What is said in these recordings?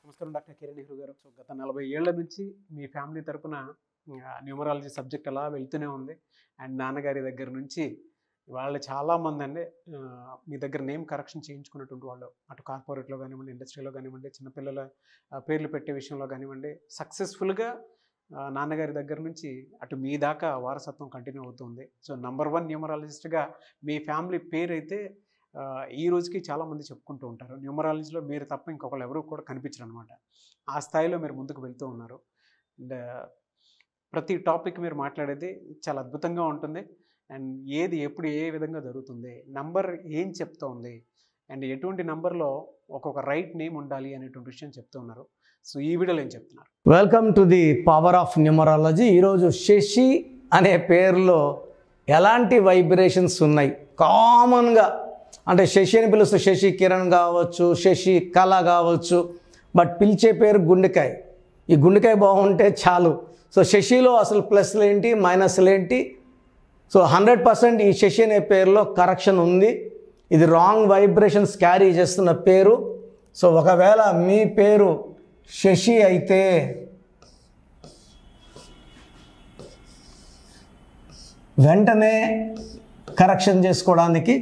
నమస్కారం డాక్టర్ కిరణ్ నెహ్రూ గారు. సో గత 40 ఏళ్ల నుంచి మీ ఫ్యామిలీ తరపున న్యూమరాలజీ సబ్జెక్ట్ అలా వెళ్తూనే ఉంది. అండ్ నాన్నగారి దగ్గర నుంచి వాళ్ళు చాలామంది అండి మీ దగ్గర నేమ్ కరెక్షన్ చేయించుకున్నటువంటి వాళ్ళు, అటు కార్పొరేట్లో కానివ్వండి, ఇండస్ట్రీలో కానివ్వండి, చిన్నపిల్లల పేర్లు పెట్టే విషయంలో కానివ్వండి, సక్సెస్ఫుల్గా నాన్నగారి దగ్గర నుంచి అటు మీ దాకా వారసత్వం కంటిన్యూ అవుతుంది. సో నంబర్ 1 న్యూమరాలజిస్ట్గా మీ ఫ్యామిలీ పేరు అయితే ఈ రోజుకి చాలామంది చెప్పుకుంటూ ఉంటారు. న్యూమరాలజీలో మీరు తప్ప ఇంకొకళ్ళు ఎవరు కూడా కనిపించరు అనమాట. ఆ స్థాయిలో మీరు ముందుకు వెళ్తూ ఉన్నారు. అండ్ ప్రతి టాపిక్ మీరు మాట్లాడేది చాలా అద్భుతంగా ఉంటుంది. అండ్ ఏది ఎప్పుడు ఏ విధంగా జరుగుతుంది, నంబర్ ఏం చెప్తోంది, అండ్ ఎటువంటి నంబర్లో ఒక్కొక్క రైట్ నేమ్ ఉండాలి అనేటువంటి విషయం చెప్తూ ఉన్నారు. సో ఈ వీడియోలో ఏం చెప్తున్నారు? Welcome to the power of numerology. ఈరోజు శశి అనే పేరులో ఎలాంటి వైబ్రేషన్స్ ఉన్నాయి? కామన్గా అంటే శశి అని పిలుస్తే శశి కిరణ్ కావచ్చు, శశి కళ కావచ్చు, బట్ పిలిచే పేరు గుండెకాయ. ఈ గుండెకాయ బాగుంటే చాలు. సో శశిలో అసలు ప్లస్లు ఏంటి, మైనస్లు ఏంటి? సో 100% ఈ శశి అనే పేరులో కరెక్షన్ ఉంది. ఇది రాంగ్ వైబ్రేషన్స్ క్యారీ చేస్తున్న పేరు. సో ఒకవేళ మీ పేరు శశి అయితే వెంటనే కరెక్షన్ చేసుకోవడానికి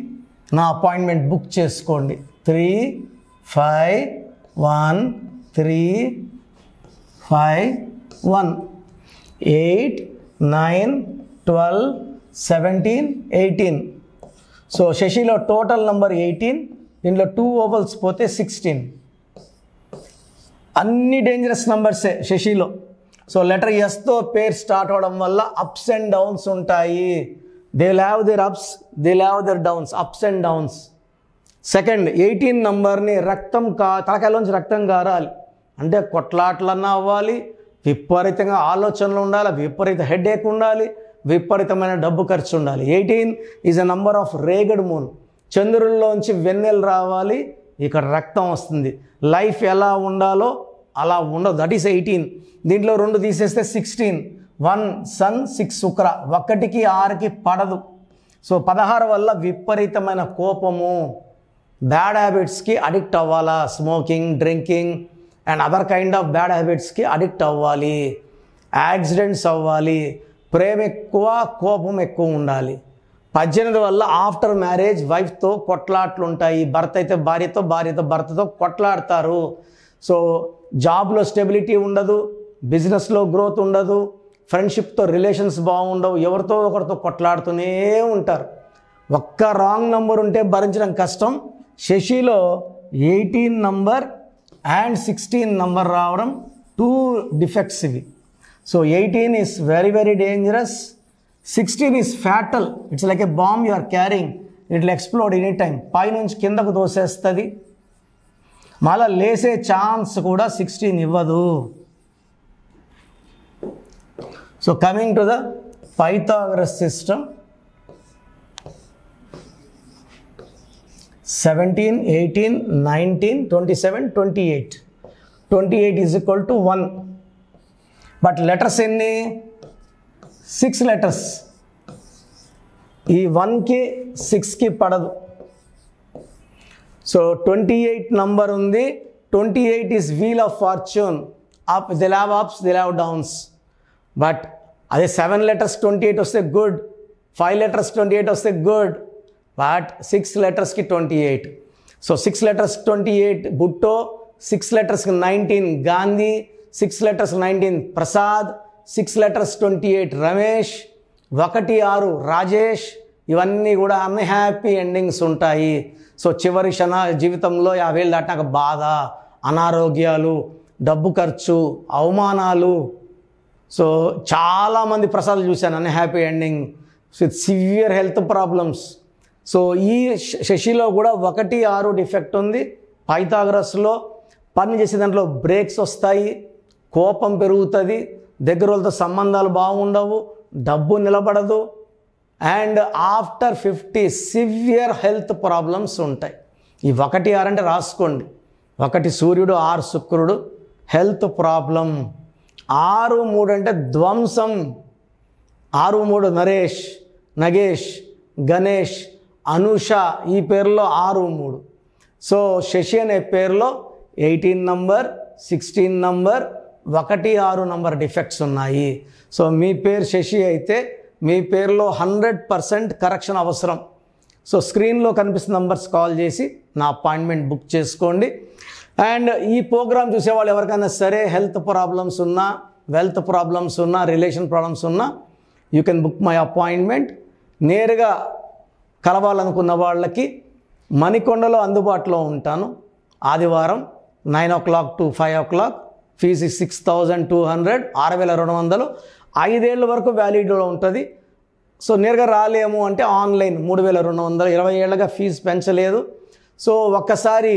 నా అపాయింట్మెంట్ బుక్ చేసుకోండి. 351351 8 9 12 17 18. సో శశిలో టోటల్ నంబర్ 18, దీంట్లో 2 ఓవల్స్ పోతే 16. అన్ని డేంజరస్ నంబర్సే శశిలో. సో లెటర్ ఎస్తో పేరు స్టార్ట్ అవ్వడం వల్ల అప్స్ అండ్ డౌన్స్ ఉంటాయి. They will have their ups, they will have their downs, ups and downs. Second 18 నంబర్ని తలకాయలోంచి రక్తం కారాలి అంటే కొట్లాట్లన్నా అవ్వాలి, విపరీతంగా ఆలోచనలు ఉండాలి, విపరీత హెడేక్ ఉండాలి, విపరీతమైన డబ్బు ఖర్చు ఉండాలి. 18 is a number of ragged moon. చంద్రుల్లోంచి వెన్నెలు రావాలి, ఇక్కడ రక్తం వస్తుంది. లైఫ్ ఎలా ఉండాలో అలా ఉండదు. That is 18. దీంట్లో 2 తీసేస్తే 16. 1 సన్ 6 శుక్ర, 1కి 6కి పడదు. సో 16 వల్ల విపరీతమైన కోపము, బ్యాడ్ హ్యాబిట్స్కి అడిక్ట్ అవ్వాలా, smoking, drinking and other kind of bad హ్యాబిట్స్కి అడిక్ట్ అవ్వాలి, యాక్సిడెంట్స్ అవ్వాలి, ప్రేమ ఎక్కువ, కోపం ఎక్కువ ఉండాలి. 18 వల్ల ఆఫ్టర్ మ్యారేజ్ వైఫ్తో కొట్లాట్లు ఉంటాయి. భర్త అయితే భార్యతో, భార్యతో భర్తతో కొట్లాడతారు. సో జాబ్లో స్టెబిలిటీ ఉండదు, బిజినెస్లో గ్రోత్ ఉండదు, ఫ్రెండ్షిప్తో రిలేషన్స్ బాగుండవు, ఎవరితో ఒకరితో కొట్లాడుతూనే ఉంటారు. ఒక్క రాంగ్ నంబర్ ఉంటే భరించడం కష్టం. శశిలో 18 నంబర్ అండ్ 16 నంబర్ రావడం 2 డిఫెక్ట్స్ ఇవి. So 18 is very very dangerous. 16 is fatal. It's like a bomb you are carrying, it will explode any time. పైనుంచి కిందకు దోసేస్తుంది, మళ్ళీ లేసే ఛాన్స్ కూడా 16 ఇవ్వదు. So coming to the Pythagoras system, 17, 18, 19, 27, 28. 28 is equal to 1. But letters ఎన్ని? 6 letters. ఈ 1కి 6కి పడదు. సో 28 నంబర్ ఉంది. 28 is wheel of fortune. Up they'll have ups, they'll have downs. But అదే 7 లెటర్స్ 28 వస్తే గుడ్, 5 లెటర్స్ 28 వస్తే good, but 6 లెటర్స్కి 28. So 6 letters 28 బుట్టో, 6 లెటర్స్కి 19 Gandhi, 6 letters 19 Prasad, 6 letters 28 Ramesh, 1 6 Rajesh. ఇవన్నీ కూడా అన్హ్యాపీ ఎండింగ్స్ ఉంటాయి. సో చివరి జీవితంలో 50 ఏళ్ళు దాటినాక బాధ, అనారోగ్యాలు, డబ్బు ఖర్చు, అవమానాలు. సో చాలామంది ప్రసాదాలు చూశాను unhappy ending with severe health problems. So ఈ శశిలో కూడా 1 6 డిఫెక్ట్ ఉంది. పైథాగరస్లో పని చేసే దాంట్లో బ్రేక్స్ వస్తాయి, కోపం పెరుగుతుంది, దగ్గర వాళ్ళతో సంబంధాలు బాగుండవు, డబ్బు నిలబడదు, and after 50 severe health problems ఉంటాయి. ఈ 1 6 అంటే రాసుకోండి. 1 సూర్యుడు, 6 శుక్రుడు, హెల్త్ ప్రాబ్లం. 6 3 అంటే ధ్వంసం. 6 3 నరేష్, నగేష్, గణేష్, అనుష. ఈ పేరులో 6 3. సో శశి అనే పేరులో 18 నంబర్ 16 నంబర్ 16 నంబర్ డిఫెక్ట్స్ ఉన్నాయి. సో మీ పేరు శశి అయితే మీ పేరులో 100% కరెక్షన్ అవసరం. సో స్క్రీన్లో కనిపిస్తున్న నంబర్స్ కాల్ చేసి నా అపాయింట్మెంట్ బుక్ చేసుకోండి. అండ్ ఈ ప్రోగ్రామ్ చూసేవాళ్ళు ఎవరికైనా సరే హెల్త్ ప్రాబ్లమ్స్ ఉన్నా, వెల్త్ ప్రాబ్లమ్స్ ఉన్నా, రిలేషన్ ప్రాబ్లమ్స్ ఉన్నా, you can book my appointment. నేరుగా కలవాలనుకున్న వాళ్ళకి మణికొండలో అందుబాటులో ఉంటాను. ఆదివారం 9 o'clock to 5 o'clock. ఫీజు 6,200, 6,200, 5 ఏళ్ళ వరకు వ్యాలిడ్లో ఉంటుంది. సో నేరుగా రాలేము అంటే ఆన్లైన్ 3,200, 20 ఏళ్ళగా ఫీజు పెంచలేదు. సో ఒక్కసారి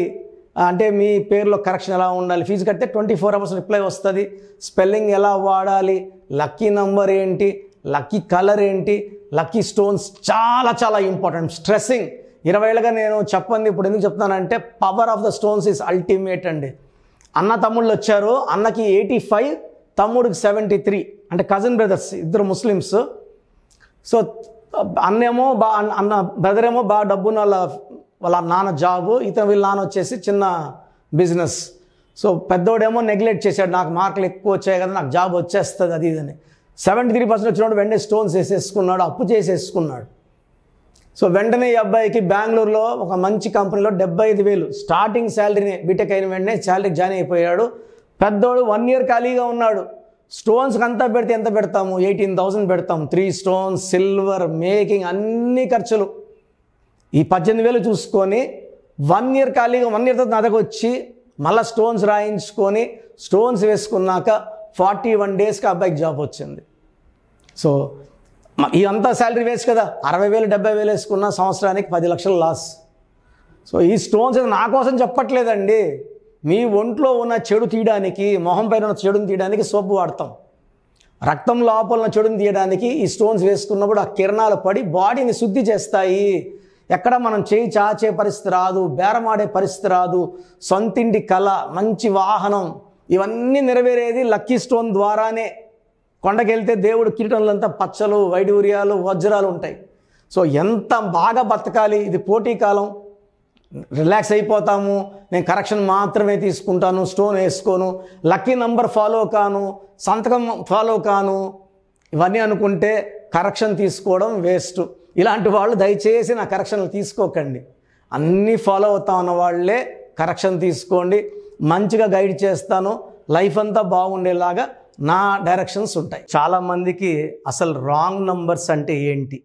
అంటే మీ పేరులో కరెక్షన్ ఎలా ఉండాలి, ఫీజు కడితే 24 hours రిప్లై వస్తుంది. స్పెల్లింగ్ ఎలా వాడాలి, లక్కీ నంబర్ ఏంటి, లక్కీ కలర్ ఏంటి, లక్కీ స్టోన్స్ చాలా చాలా ఇంపార్టెంట్. స్ట్రెస్సింగ్ 20 ఏళ్ళగా నేను చెప్పండి, ఇప్పుడు ఎందుకు చెప్తున్నానంటే power of the stones is ultimate అండి. అన్న తమ్ముళ్ళు వచ్చారు, అన్నకి 85, తమ్ముడికి 73, అంటే కజిన్ బ్రదర్స్, ఇద్దరు ముస్లిమ్స్. సో అన్నేమో అన్న బ్రదర్ ఏమో బాగా డబ్బున్న వాళ్ళ నాన్న జాబు, వీళ్ళ నాన్న వచ్చేసి చిన్న బిజినెస్. సో పెద్దోడేమో నెగ్లెక్ట్ చేశాడు, నాకు మార్కులు ఎక్కువ వచ్చాయి కదా, నాకు జాబ్ వచ్చేస్తుంది అది ఇదని. 73% వచ్చినప్పుడు వెంటనే స్టోన్స్ వేసేసుకున్నాడు, అప్పు చేసేసుకున్నాడు. సో వెంటనే ఈ అబ్బాయికి బెంగళూరులో ఒక మంచి కంపెనీలో 75,000 స్టార్టింగ్ శాలరీని, బీటెక్ అయిన వెంటనే శాలరీకి జాయిన్ అయిపోయాడు. పెద్దోడు 1 year ఖాళీగా ఉన్నాడు. స్టోన్స్కి అంతా పెడితే ఎంత పెడతాము, 18,000 పెడతాం. 3 stones, సిల్వర్, మేకింగ్, అన్ని ఖర్చులు. ఈ 18,000 చూసుకొని 1 year ఖాళీగా, 1 year తర్వాత నా దగ్గర వచ్చి మళ్ళీ స్టోన్స్ రాయించుకొని స్టోన్స్ వేసుకున్నాక 41 daysకి అబ్బాయికి జాబ్ వచ్చింది. సో ఈ అంతా శాలరీ వేస్ట్ కదా, 60,000, 70,000 వేసుకున్న సంవత్సరానికి 10 లక్షలు లాస్. సో ఈ స్టోన్స్ నా కోసం చెప్పట్లేదండి, మీ ఒంట్లో ఉన్న చెడు తీయడానికి, మొహం పైన ఉన్న చెడుని తీయడానికి సోపు వాడతాం. రక్తం లోపల ఉన్న చెడుని తీయడానికి ఈ స్టోన్స్ వేసుకున్నప్పుడు ఆ కిరణాలు పడి బాడీని శుద్ధి చేస్తాయి. ఎక్కడ మనం చేయి చాచే పరిస్థితి రాదు, బేరమాడే పరిస్థితి రాదు. సొంతింటి కళ, మంచి వాహనం, ఇవన్నీ నెరవేరేది లక్కీ స్టోన్ ద్వారానే. కొండకెళ్తే దేవుడు కిరీటంలంతా పచ్చలు, వైడూర్యాలు, వజ్రాలు ఉంటాయి. సో ఎంత బాగా బతకాలి, ఇది పోటీ కాలం, రిలాక్స్ అయిపోతాము, నేను కరెక్షన్ మాత్రమే తీసుకుంటాను, స్టోన్ వేసుకోను, లక్కీ నంబర్ ఫాలో కాను, సంతకం ఫాలో కాను, ఇవన్నీ అనుకుంటే కరెక్షన్ తీసుకోవడం వేస్ట్. ఇలాంటి వాళ్ళు దయచేసి నా కరెక్షన్లు తీసుకోకండి. అన్నీ ఫాలో అవుతా ఉన్న వాళ్ళే కరెక్షన్ తీసుకోండి. మంచిగా గైడ్ చేస్తాను, లైఫ్ అంతా బాగుండేలాగా నా డైరెక్షన్స్ ఉంటాయి. చాలామందికి అసలు రాంగ్ నంబర్స్ అంటే ఏంటి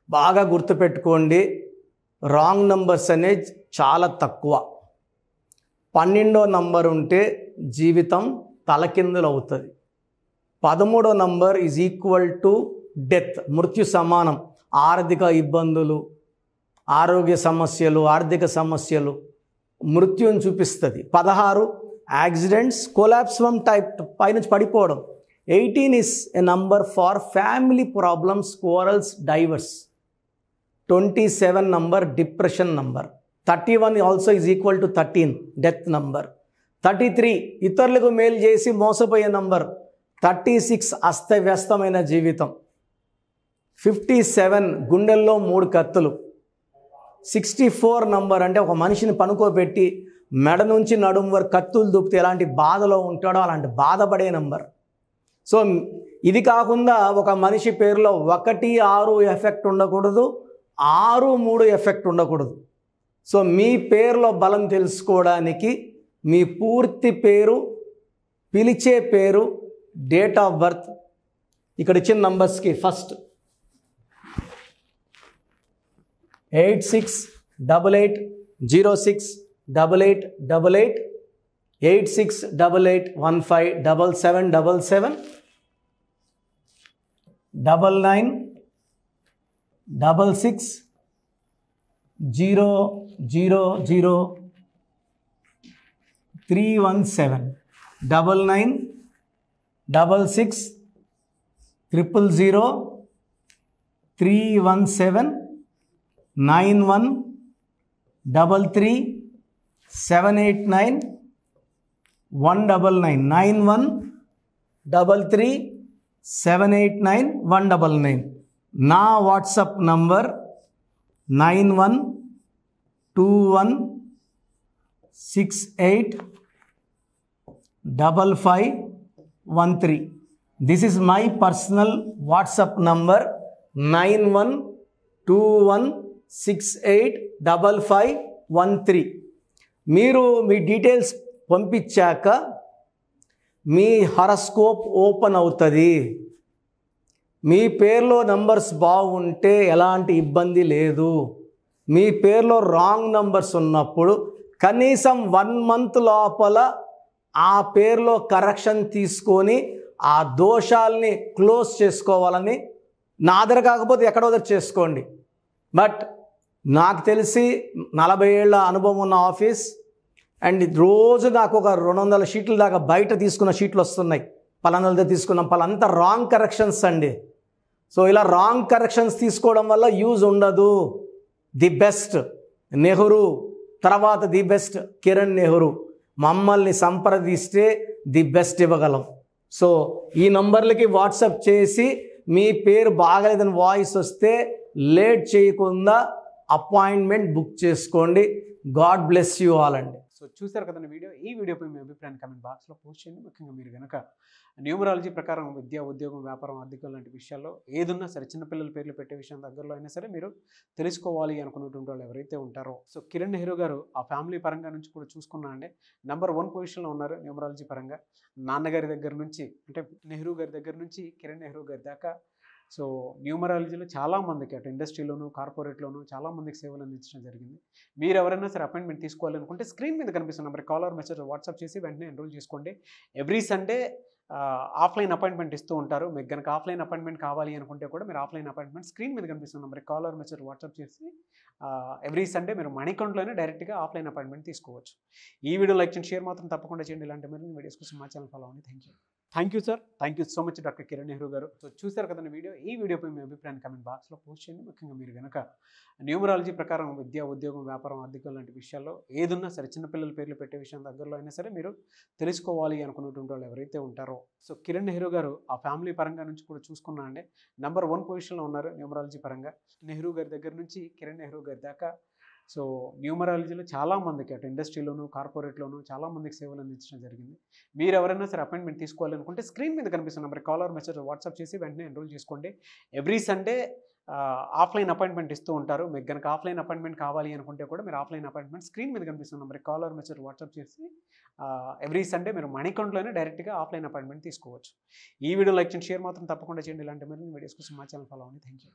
బాగా గుర్తుపెట్టుకోండి. రాంగ్ నంబర్స్ అనేది చాలా తక్కువ. 12వ నంబర్ ఉంటే జీవితం తలకిందులు అవుతుంది. 13వ number is equal to death, మృత్యు సమానం. ఆర్థిక ఇబ్బందులు, ఆరోగ్య సమస్యలు, ఆర్థిక సమస్యలు, మృత్యుని చూపిస్తుంది. 16 యాక్సిడెంట్స్, కొలాప్స్ ఫ్రమ్ టైప్ పైనుంచి పడిపోవడం. 18 is a number for family problems, quarrels, divorce. 27 number depression number. 31 also is equal to 13, death number. 33 ఇతరులకు మేలు చేసి మోసపోయే నంబర్. 36 అస్తవ్యస్తమైన జీవితం. 57 గుండెల్లో 3 కత్తులు. 64 నంబర్ అంటే ఒక మనిషిని పనుకోబెట్టి మెడ నుంచి నడుము వరకు కత్తులు దూపితే ఎలాంటి బాధలో ఉంటాడో అలాంటి బాధపడే నంబర్. సో ఇది కాకుండా ఒక మనిషి పేరులో 1, 6 ఎఫెక్ట్ ఉండకూడదు, 6, 3 ఎఫెక్ట్ ఉండకూడదు. సో మీ పేరులో బలం తెలుసుకోవడానికి మీ పూర్తి పేరు, పిలిచే పేరు, డేట్ ఆఫ్ బర్త్, ఇక్కడ ఇచ్చిన నంబర్స్కి ఫస్ట్ 8688068888, 8688157777, 9966000317, 9966000317, 9133789199, 9133789199. నా WhatsApp number 912168 5513. This is my personal WhatsApp number 9121685513. మీరు మీ డీటెయిల్స్ పంపించాక మీ హారోస్కోప్ ఓపెన్ అవుతుంది. మీ పేరులో నంబర్స్ బాగుంటే ఎలాంటి ఇబ్బంది లేదు. మీ పేరులో రాంగ్ నంబర్స్ ఉన్నప్పుడు కనీసం 1 month లోపల ఆ పేరులో కరెక్షన్ తీసుకొని ఆ దోషాల్ని క్లోజ్ చేసుకోవాలని, నా దగ్గర కాకపోతే ఎక్కడో దగ్గర చేసుకోండి. బట్ నాకు తెలిసి 40 ఏళ్ళ అనుభవం ఉన్న ఆఫీస్ అండ్ రోజు నాకు ఒక 200 షీట్ల దాకా బయట తీసుకున్న షీట్లు వస్తున్నాయి. పలానాలతో తీసుకున్నాం, పలాంతా రాంగ్ కరెక్షన్స్ అండి. సో ఇలా రాంగ్ కరెక్షన్స్ తీసుకోవడం వల్ల యూజ్ ఉండదు. ది బెస్ట్ నెహ్రూ, తర్వాత ది బెస్ట్ కిరణ్ నెహ్రూ, మమ్మల్ని సంప్రదిస్తే ది బెస్ట్ ఇవ్వగలం. సో ఈ నంబర్లకి వాట్సాప్ చేసి మీ పేరు బాగలేదని వాయిస్ వస్తే లేట్ చేయకుండా అపాయింట్మెంట్ బుక్ చేసుకోండి. గాడ్ బ్లెస్ యూ ఆల్ అండి. సో చూసారు కదండి వీడియో. ఈ వీడియోపై మీ అభిప్రాయాన్ని కమెంట్ బాక్స్లో పోస్ట్ చేయండి. ముఖ్యంగా మీరు కనుక న్యూమరాలజీ ప్రకారం విద్య, ఉద్యోగం, వ్యాపారం, ఆర్థికం లాంటి విషయాల్లో ఏదున్నా సరే, చిన్నపిల్లల పేర్లు పెట్టే విషయం దగ్గరలో అయినా సరే మీరు తెలుసుకోవాలి అనుకున్నటువంటి వాళ్ళు ఎవరైతే ఉంటారో, సో కిరణ్ నెహ్రూ గారు ఆ ఫ్యామిలీ పరంగా నుంచి కూడా చూసుకున్నా అండి నెంబర్ 1 పొజిషన్లో ఉన్నారు న్యూమరాలజీ పరంగా. నాన్నగారి దగ్గర నుంచి, అంటే నెహ్రూ గారి దగ్గర నుంచి కిరణ్ నెహ్రూ గారి దాకా సో న్యూమరాలజీలో చాలామందికి అటు ఇండస్ట్రీలోను, కార్పొరేట్లోను చాలామందికి సేవలు అందించడం జరిగింది. మీరు ఎవరైనా సరే అపాయింట్మెంట్ తీసుకోవాలనుకుంటే స్క్రీన్ మీద కనిపిస్తున్న నెంబర్ కాల్ మెసేజ్ వాట్సాప్ చేసి వెంటనే ఎన్రోల్ చేసుకోండి. ఎవ్రీ సండే ఆఫ్లైన్ అపాయింట్మెంట్ ఇస్తూ ఉంటారు. మీకు కనుక ఆఫ్లైన్ అపాయింట్మెంట్ కావాలి అనుకుంటే కూడా మీరు ఆఫ్లైన్ అపాయింట్మెంట్ స్క్రీన్ మీద కనిపిస్తున్న నెంబర్ కాల్ మెసేజ్ వాట్సాప్ చేసి ఎవ్రీ సండే మీరు మనీ అకౌంట్లోనే డైరెక్ట్గా ఆఫ్లైన్ అపాయింట్మెంట్ తీసుకోవచ్చు. ఈ వీడియో లైక్ చేయండి, షేర్ మాత్రం తప్పకుండా చేయండి. ఇలాంటి మరిన్ని వీడియోస్ కోసం మా ఛానల్ ఫాలో అవ్వండి. Thank you sir. Thank you so much doctor Kiran Nehru గారు. సో చూసారు కదండి వీడియో. ఈ వీడియోపై మీ అభిప్రాయాన్ని కమెంట్ బాక్స్లో పోస్ట్ చేయండి. ముఖ్యంగా మీరు కనుక న్యూమరాలజీ ప్రకారం విద్య, ఉద్యోగం, వ్యాపారం, ఆర్థికం లాంటి విషయాల్లో ఏదున్నా సరే, చిన్నపిల్లల పేర్లు పెట్టే విషయం దగ్గరలో అయినా సరే మీరు తెలుసుకోవాలి అనుకున్నటువంటి వాళ్ళు ఎవరైతే ఉంటారో, సో కిరణ్ నెహ్రూ గారు ఆ ఫ్యామిలీ పరంగా నుంచి కూడా చూసుకున్నా అండి నెంబర్ 1 పొజిషన్లో ఉన్నారు న్యూమరాలజీ పరంగా. నెహ్రూ గారి దగ్గర నుంచి కిరణ్ నెహ్రూ గారి దాకా సో న్యూమరాలజీలో చాలామందికి అటు ఇండస్ట్రీలోను, కార్పొరేట్లోను చాలామందికి సేవలు అందించడం జరిగింది. మీరు ఎవరైనా సరే అపాయింట్మెంట్ తీసుకోవాలనుకుంటే స్క్రీన్ మీద కనిపిస్తున్న నెంబర్ కాల్ మెసేజ్ వాట్సాప్ చేసి వెంటనే ఎన్రోల్ చేసుకోండి. ఎవ్రీ సండే ఆఫ్లైన్ అపాయింట్మెంట్ ఇస్తూ ఉంటారు. మీకు కనుక ఆఫ్లైన్ అపాయింట్మెంట్ కావాలి అనుకుంటే కూడా మీరు ఆఫ్లైన్ అపాయింట్మెంట్ స్క్రీన్ మీద కనిపిస్తున్న నెంబర్ కాల్ మెసేజ్ వాట్సాప్ చేసి ఎవ్రీ సండే మీరు మనీ అకౌంట్లోనే డైరెక్ట్గా ఆఫ్లైన్ అపాయింట్మెంట్ తీసుకోవచ్చు. ఈ వీడియో లైక్ చేయండి, షేర్ మాత్రం తప్పకుండా చేయండి. ఇలాంటి మరిన్ని వీడియోస్ కోసం మా ఛానల్ ఫాలో అవ్వండి. Thank you.